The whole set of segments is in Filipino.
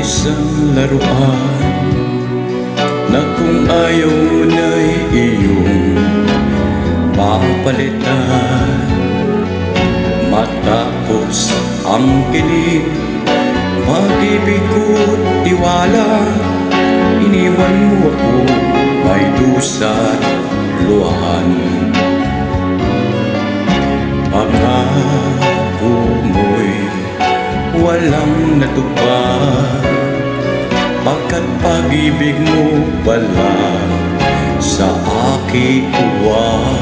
isang laruan na kung ayaw mo na'y iyong papalitan. Matapos ang kilig, pag-ibig ko't tiwala, iniwan mo ako may dusa't luhan. Pangako mo'y walang natupad, pagkat pag-ibig mo pala sa aking uwan.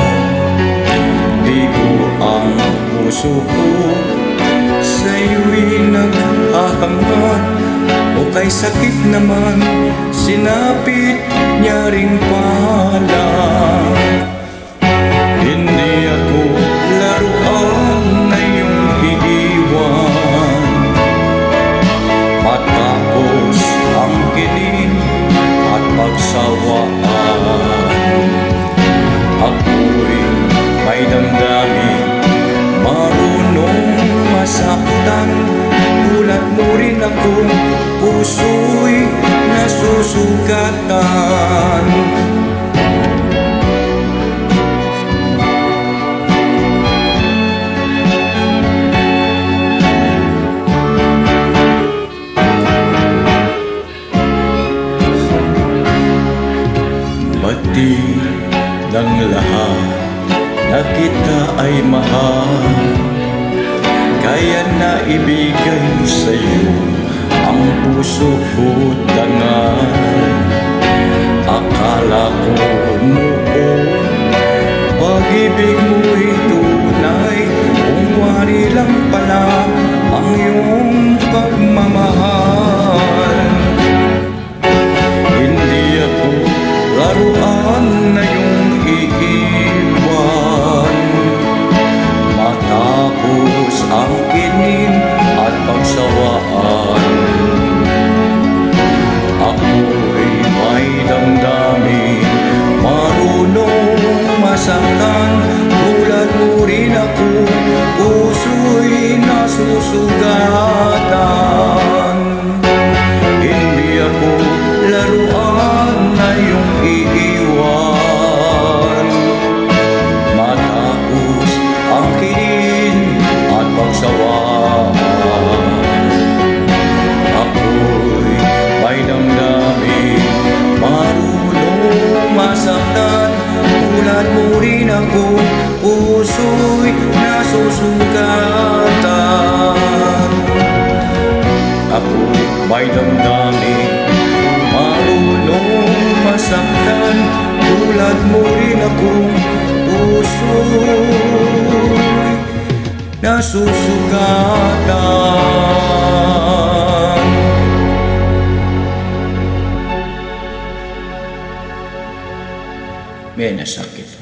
Di ko ang puso ko sa'yo'y naghahangat, o kay sakit naman sinapit niya ring pala. Hindi ako laruan na iyong iiwan. Matapos ang kilig at pagsawaan, ako'y may damdamin, marunong masaktan. Tulad mo rin akong puso'y nasusugatan. Bati ng lahat na kita ay mahal, kaya naibigay sa'yo ang puso ko't dangal. Akala ko noon pag-ibig mo'y tunay, kung wari lang pala ang iyong pagmamahal. Hindi ako laruan na iyong iiwan. Matapos ang kinin at pagsawaan, ako'y may damdamin, marunong masaktan. Tulad mo rin ako, puso'y nasusugatan. Hindi ako laruan na iyong iiwan. Matapos ang kinin at pagsawaan, ako'y may damdamin, marunong masaktan. Tulad mo rin ako, puso'y nasusugatan. Ako'y may damdamin, marunong masaktan. Tulad mo rin akong puso'y nasusugatan. May nasakit.